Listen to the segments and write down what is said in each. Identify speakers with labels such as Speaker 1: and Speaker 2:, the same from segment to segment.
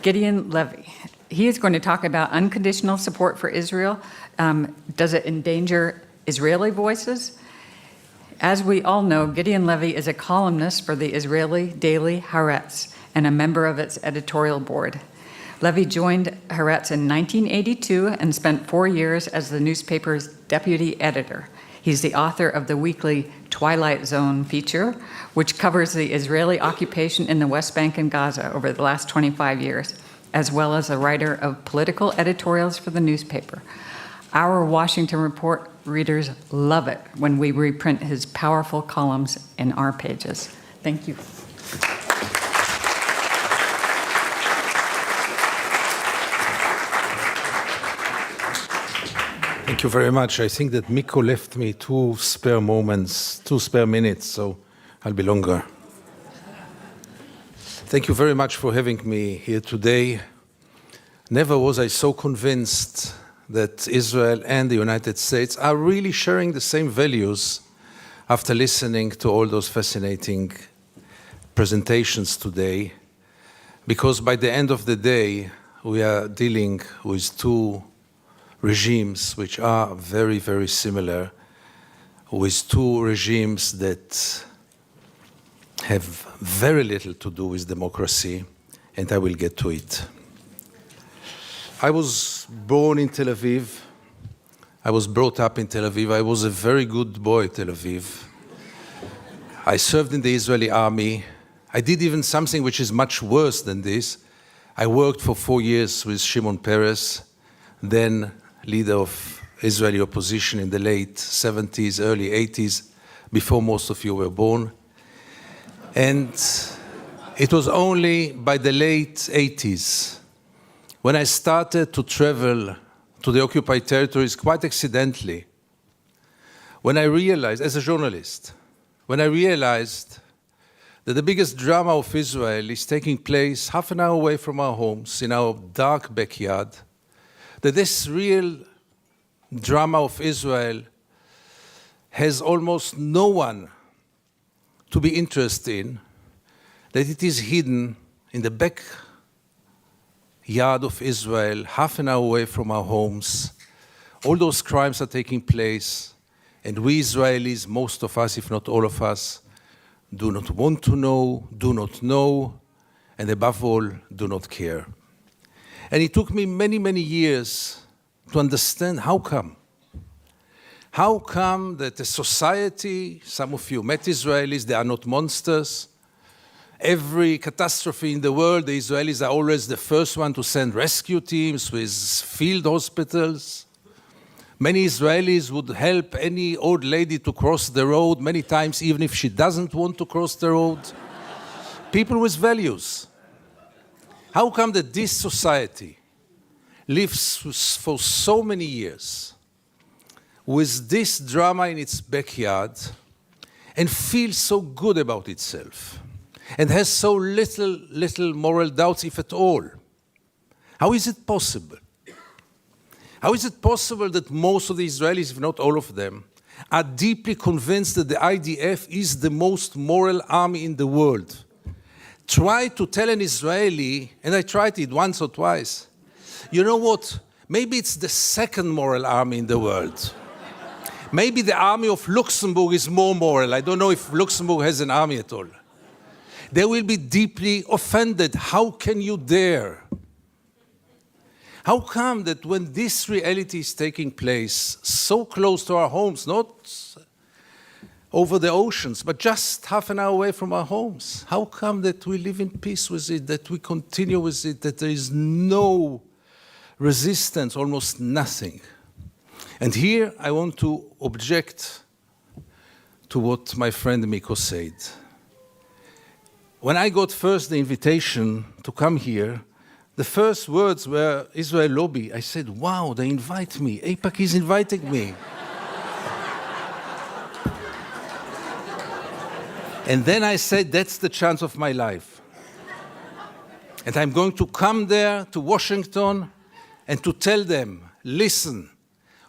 Speaker 1: Gideon Levy. He is going to talk about unconditional support for Israel. Does it endanger Israeli voices? As we all know, Gideon Levy is a columnist for the Israeli daily Haaretz and a member of its editorial board. Levy joined Haaretz in 1982 and spent 4 years as the newspaper's deputy editor. He's the author of the weekly Twilight Zone feature, which covers the Israeli occupation in the West Bank and Gaza over the last 25 years, as well as a writer of political editorials for the newspaper. Our Washington Report readers love it when we reprint his powerful columns in our pages. Thank you.
Speaker 2: Thank you very much. I think that Miko left me 2 spare minutes, so I'll be longer. Thank you very much for having me here today. Never was I so convinced that Israel and the United States are really sharing the same values after listening to all those fascinating presentations today, because by the end of the day, we are dealing with 2 regimes which are very, very similar, with 2 regimes that have very little to do with democracy, and I will get to it. I was born in Tel Aviv. I was brought up in Tel Aviv. I was a very good boy in Tel Aviv. I served in the Israeli army. I did even something which is much worse than this. I worked for 4 years with Shimon Peres, then leader of Israeli opposition in the late 70s, early 80s, before most of you were born. And it was only by the late 80s when I started to travel to the occupied territories quite accidentally, when I realized, as a journalist, when I realized that the biggest drama of Israel is taking place half an hour away from our homes, in our dark backyard, that this real drama of Israel has almost no one to be interested in, that it is hidden in the backyard of Israel, half an hour away from our homes. All those crimes are taking place, and we Israelis, most of us, if not all of us, do not want to know, do not know, and above all, do not care. And it took me many, many years to understand how come. How come that a society, some of you met Israelis, they are not monsters. Every catastrophe in the world, the Israelis are always the first one to send rescue teams with field hospitals. Many Israelis would help any old lady to cross the road many times, even if she doesn't want to cross the road. People with values. How come that this society lives for so many years with this drama in its backyard and feels so good about itself and has so little moral doubts, if at all? How is it possible? How is it possible that most of the Israelis, if not all of them, are deeply convinced that the IDF is the most moral army in the world? Try to tell an Israeli, and I tried it once or twice, you know what, maybe it's the second moral army in the world. Maybe the army of Luxembourg is more moral. I don't know if Luxembourg has an army at all. They will be deeply offended. How can you dare? How come that when this reality is taking place so close to our homes, not over the oceans, but just half an hour away from our homes, how come that we live in peace with it, that we continue with it, that there is no resistance, almost nothing? And here I want to object to what my friend Miko said. When I got first the invitation to come here, the first words were Israel lobby. I said, wow, they invite me. AIPAC is inviting me. And then I said, that's the chance of my life. And I'm going to come there to Washington and to tell them, listen,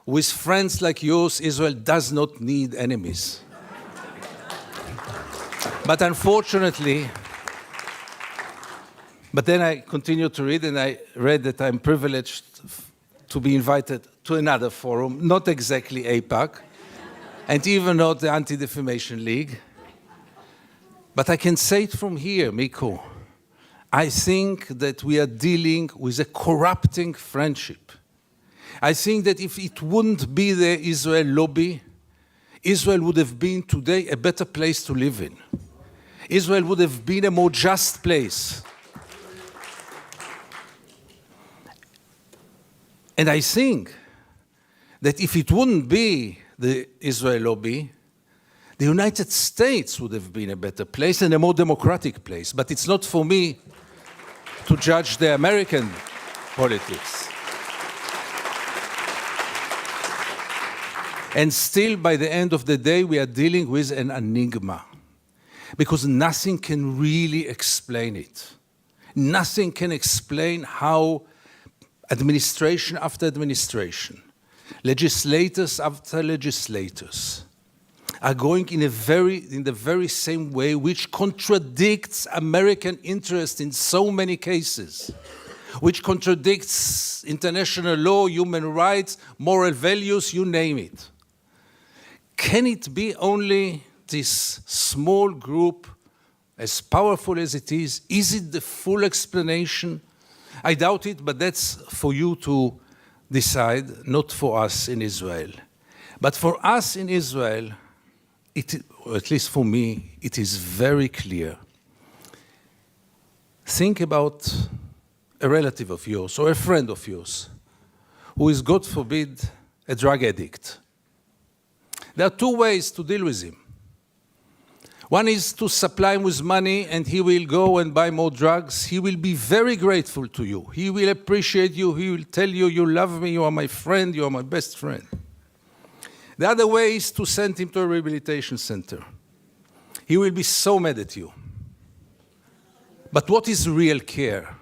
Speaker 2: with friends like yours, Israel does not need enemies. But unfortunately, But then I continued to read, and I read that I'm privileged to be invited to another forum, not exactly AIPAC, and even not the Anti-Defamation League. But I can say it from here, Miko. I think that we are dealing with a corrupting friendship. I think that if it wouldn't be the Israel lobby, Israel would have been today a better place to live in. Israel would have been a more just place. And I think that if it wouldn't be the Israel lobby, the United States would have been a better place and a more democratic place. But it's not for me to judge the American politics. And still, by the end of the day, we are dealing with an enigma, because nothing can really explain it. Nothing can explain how administration after administration, legislators after legislators, are going in the very same way, which contradicts American interest in so many cases, which contradicts international law, human rights, moral values, you name it. Can it be only this small group, as powerful as it is? Is it the full explanation? I doubt it, but that's for you to decide, not for us in Israel. But for us in Israel, or at least for me, it is very clear. Think about a relative of yours or a friend of yours who is, God forbid, a drug addict. There are two ways to deal with him. One is to supply him with money, and he will go and buy more drugs. He will be very grateful to you. He will appreciate you. He will tell you, you love me, you are my friend, you are my best friend. The other way is to send him to a rehabilitation center. He will be so mad at you. But what is real care?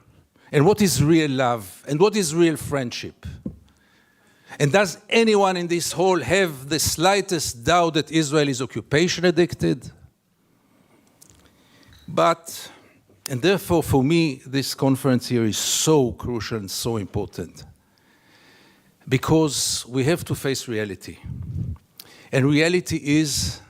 Speaker 2: And what is real love? And what is real friendship? And does anyone in this hall have the slightest doubt that Israel is occupation addicted? But, and therefore for me, this conference here is so crucial and so important, because we have to face reality. And reality is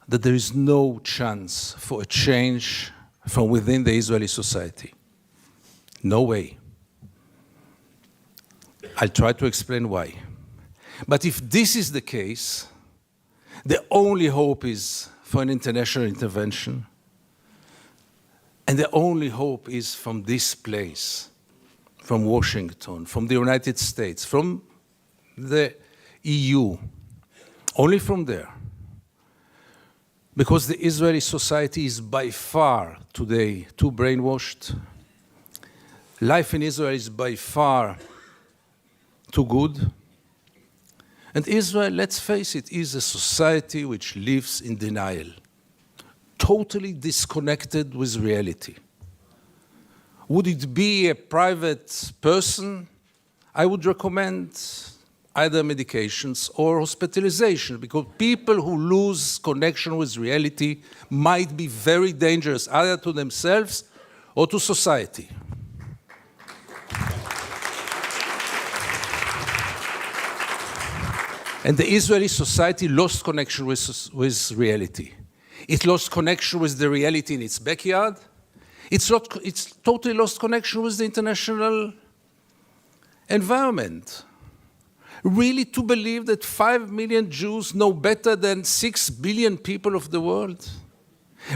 Speaker 2: that there is no chance for a change from within the Israeli society. No way. I'll try to explain why. But if this is the case, the only hope is for an international intervention. And the only hope is from this place, from Washington, from the United States, from the EU, only from there. Because the Israeli society is by far today too brainwashed. Life in Israel is by far too good. And Israel, let's face it, is a society which lives in denial, totally disconnected with reality. Would it be a private person? I would recommend either medications or hospitalization, because people who lose connection with reality might be very dangerous, either to themselves or to society. And the Israeli society lost connection with reality. It lost connection with the reality in its backyard. It's totally lost connection with the international environment. Really to believe that 5 million Jews know better than 6 billion people of the world?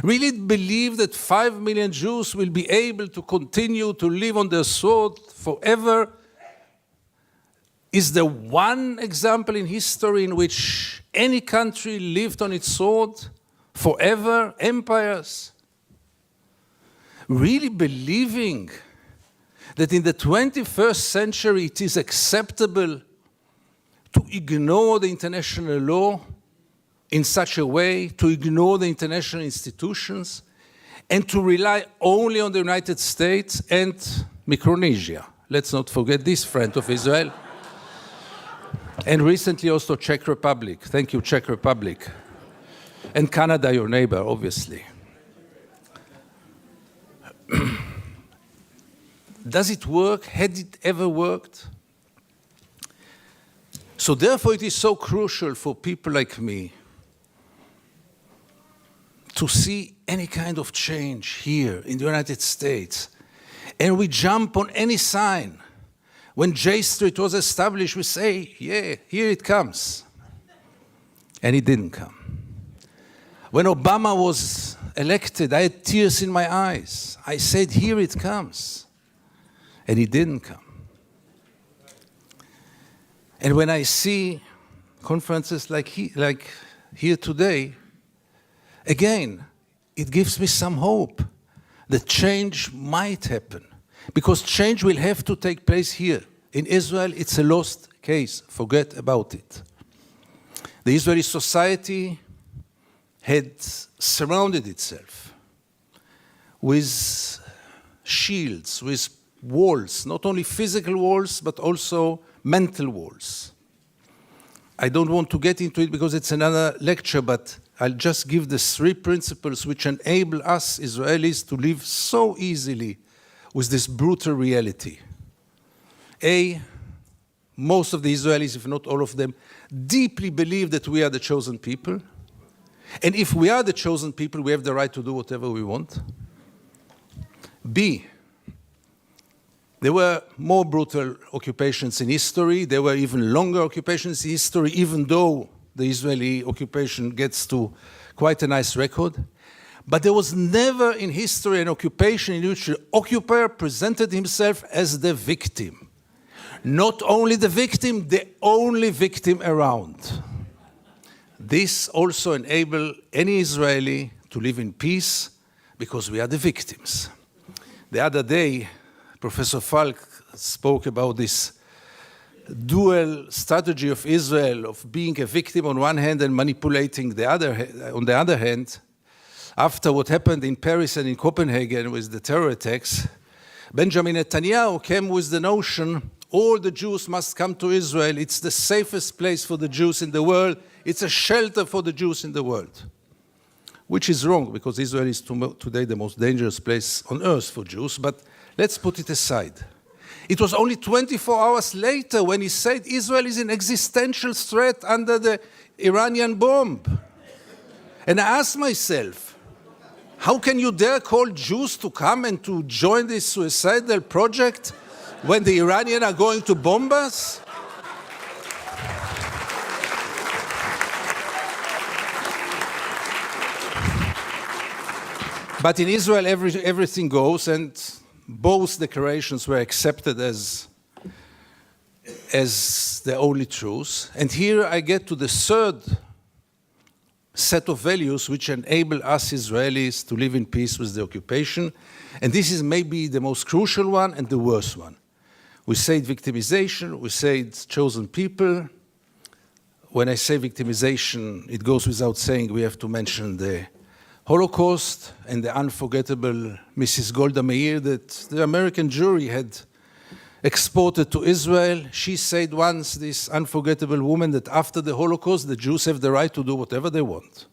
Speaker 2: Really believe that 5 million Jews will be able to continue to live on their sword forever? Is there one example in history in which any country lived on its sword forever? Empires? Really believing that in the 21st century it is acceptable to ignore the international law in such a way, to ignore the international institutions, and to rely only on the United States and Micronesia. Let's not forget this friend of Israel. And recently also Czech Republic. Thank you, Czech Republic. And Canada, your neighbor, obviously. Does it work? Had it ever worked? So therefore it is so crucial for people like me to see any kind of change here in the United States. And we jump on any sign. When J Street was established, we say, yeah, here it comes. And it didn't come. When Obama was elected, I had tears in my eyes. I said, here it comes. And it didn't come. And when I see conferences like here today, again, it gives me some hope that change might happen. Because change will have to take place here. In Israel, it's a lost case. Forget about it. The Israeli society had surrounded itself with shields, with walls, not only physical walls, but also mental walls. I don't want to get into it because it's another lecture, but I'll just give the 3 principles which enable us Israelis to live so easily with this brutal reality. A, most of the Israelis, if not all of them, deeply believe that we are the chosen people. And if we are the chosen people, we have the right to do whatever we want. B, there were more brutal occupations in history. There were even longer occupations in history, even though the Israeli occupation gets to quite a nice record. But there was never in history an occupation in which the occupier presented himself as the victim. Not only the victim, the only victim around. This also enables any Israeli to live in peace because we are the victims. The other day, Professor Falk spoke about this dual strategy of Israel of being a victim on one hand and manipulating on the other hand. After what happened in Paris and in Copenhagen with the terror attacks, Benjamin Netanyahu came with the notion all the Jews must come to Israel. It's the safest place for the Jews in the world. It's a shelter for the Jews in the world. Which is wrong, because Israel is today the most dangerous place on earth for Jews, but let's put it aside. It was only 24 hours later when he said Israel is an existential threat under the Iranian bomb. And I asked myself, how can you dare call Jews to come and to join this suicidal project when the Iranians are going to bomb us? But in Israel, everything goes, and both declarations were accepted as the only truth. And here I get to the third set of values which enable us Israelis to live in peace with the occupation. And this is maybe the most crucial one and the worst one. We say victimization, we say chosen people. When I say victimization, it goes without saying we have to mention the Holocaust and the unforgettable Mrs. Golda Meir that the American jury had exported to Israel. She said once, this unforgettable woman, that after the Holocaust, the Jews have the right to do whatever they want.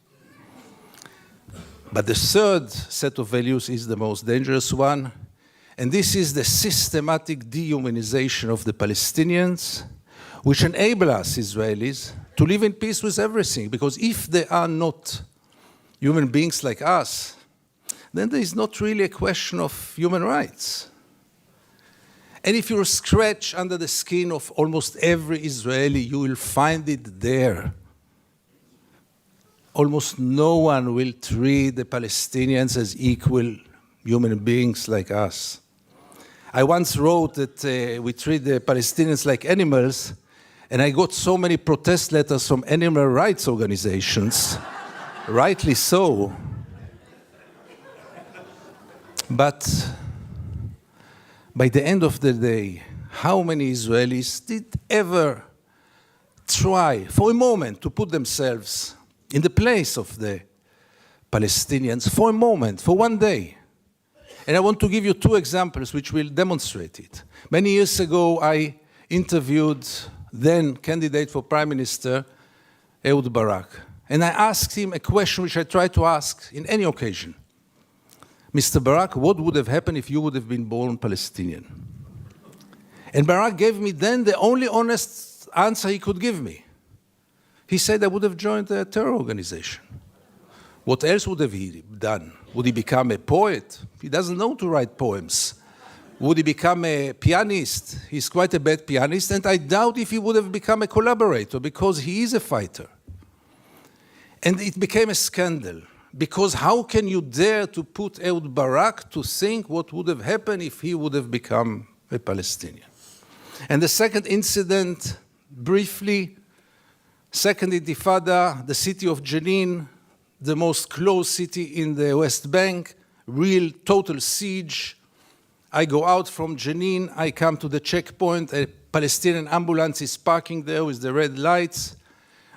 Speaker 2: But the third set of values is the most dangerous one, and this is the systematic dehumanization of the Palestinians, which enable us Israelis to live in peace with everything, because if they are not human beings like us, then there is not really a question of human rights. And if you scratch under the skin of almost every Israeli, you will find it there. Almost no one will treat the Palestinians as equal human beings like us. I once wrote that we treat the Palestinians like animals, and I got so many protest letters from animal rights organizations. Rightly so. But by the end of the day, how many Israelis did ever try for a moment to put themselves in the place of the Palestinians for a moment, for one day? And I want to give you 2 examples which will demonstrate it. Many years ago, I interviewed then candidate for Prime Minister, Ehud Barak. And I asked him a question which I try to ask in any occasion. Mr. Barak, what would have happened if you would have been born Palestinian? And Barak gave me then the only honest answer he could give me. He said I would have joined a terror organization. What else would have he done? Would he become a poet? He doesn't know to write poems. Would he become a pianist? He's quite a bad pianist, and I doubt if he would have become a collaborator, because he is a fighter. And it became a scandal, because how can you dare to put Ehud Barak to think what would have happened if he would have become a Palestinian? And the second incident, briefly, Second Intifada, the city of Jenin, the most closed city in the West Bank, real total siege. I go out from Jenin, I come to the checkpoint, a Palestinian ambulance is parking there with the red lights.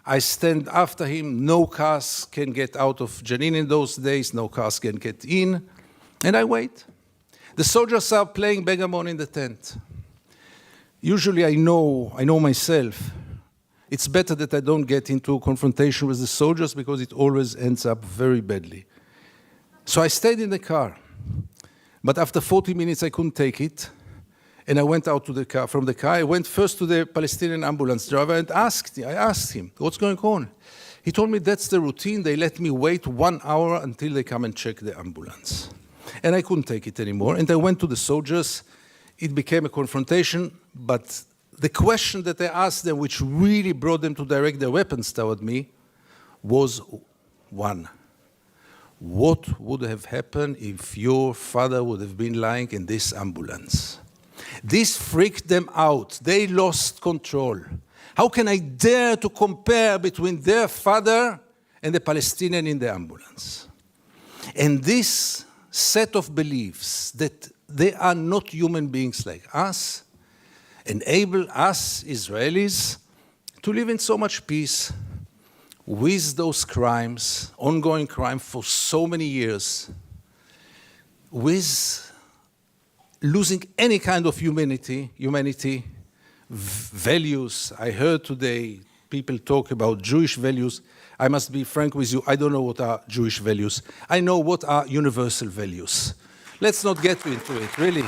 Speaker 2: I stand after him, no cars can get out of Jenin in those days, no cars can get in, and I wait. The soldiers are playing backgammon in the tent. Usually I know myself, it's better that I don't get into a confrontation with the soldiers because it always ends up very badly. So I stayed in the car. But after 40 minutes, I couldn't take it. And I went out to the car. From the car, I went first to the Palestinian ambulance driver and I asked him, what's going on? He told me that's the routine. They let me wait 1 hour until they come and check the ambulance. And I couldn't take it anymore. And I went to the soldiers. It became a confrontation, but the question that I asked them, which really brought them to direct their weapons toward me, was one. What would have happened if your father would have been lying in this ambulance? This freaked them out. They lost control. How can I dare to compare between their father and the Palestinian in the ambulance? And this set of beliefs that they are not human beings like us enable us Israelis to live in so much peace with those crimes, ongoing crime for so many years, with losing any kind of humanity, values. I heard today people talk about Jewish values. I must be frank with you, I don't know what are Jewish values. I know what are universal values. Let's not get into it, really.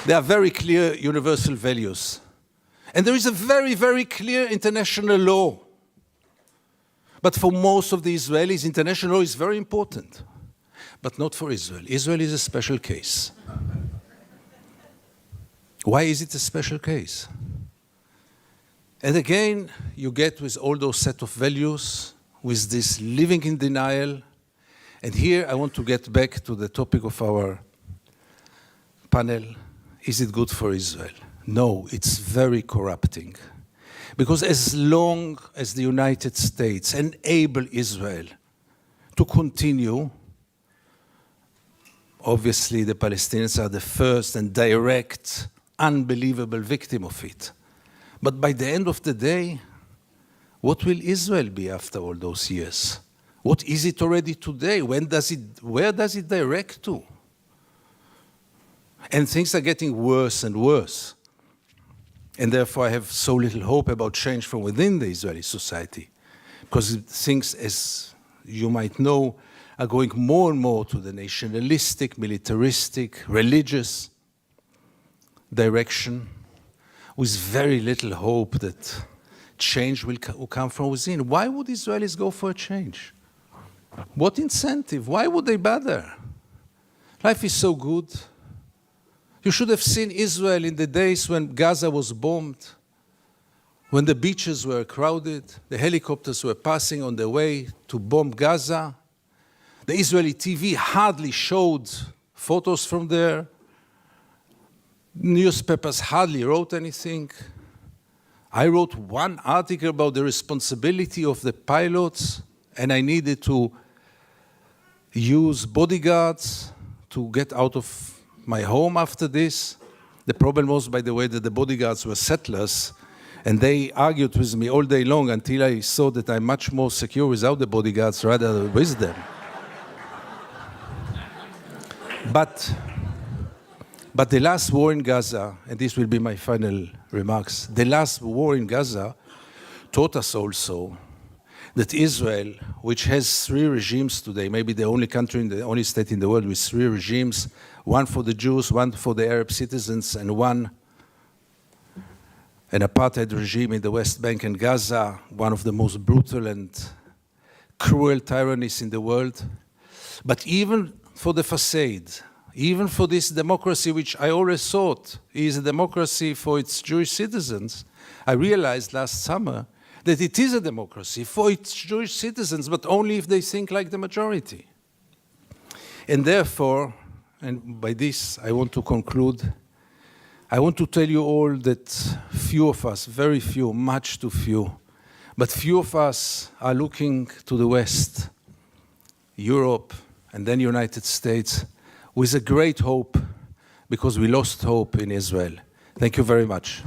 Speaker 2: There are very clear universal values. And there is a very, very clear international law. But for most of the Israelis, international law is very important. But not for Israel. Israel is a special case. Why is it a special case? And again, you get with all those set of values, with this living in denial. And here I want to get back to the topic of our panel. Is it good for Israel? No, it's very corrupting. Because as long as the United States enable Israel to continue, obviously the Palestinians are the first and direct, unbelievable victim of it. But by the end of the day, what will Israel be after all those years? What is it already today? Where does it direct to? And things are getting worse and worse. And therefore I have so little hope about change from within the Israeli society. Because things, as you might know, are going more and more to the nationalistic, militaristic, religious direction, with very little hope that change will come from within. Why would Israelis go for a change? What incentive? Why would they bother? Life is so good. You should have seen Israel in the days when Gaza was bombed, when the beaches were crowded, the helicopters were passing on their way to bomb Gaza. The Israeli TV hardly showed photos from there. Newspapers hardly wrote anything. I wrote one article about the responsibility of the pilots, and I needed to use bodyguards to get out of my home after this. The problem was, by the way, that the bodyguards were settlers, and they argued with me all day long until I saw that I'm much more secure without the bodyguards rather than with them. But the last war in Gaza, and this will be my final remarks, the last war in Gaza taught us also that Israel, which has 3 regimes today, maybe the only country, the only state in the world with 3 regimes, one for the Jews, one for the Arab citizens, and an apartheid regime in the West Bank and Gaza, one of the most brutal and cruel tyrannies in the world. But even for the facade, even for this democracy, which I always thought is a democracy for its Jewish citizens, I realized last summer that it is a democracy for its Jewish citizens, but only if they think like the majority. And therefore, and by this I want to conclude, I want to tell you all that few of us, very few, much too few, but few of us are looking to the West, Europe, and then United States, with a great hope, because we lost hope in Israel. Thank you very much.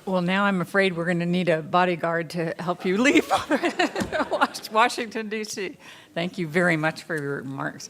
Speaker 1: Well, now I'm afraid we're going to need a bodyguard to help you leave Washington, D.C. Thank you very much for your remarks.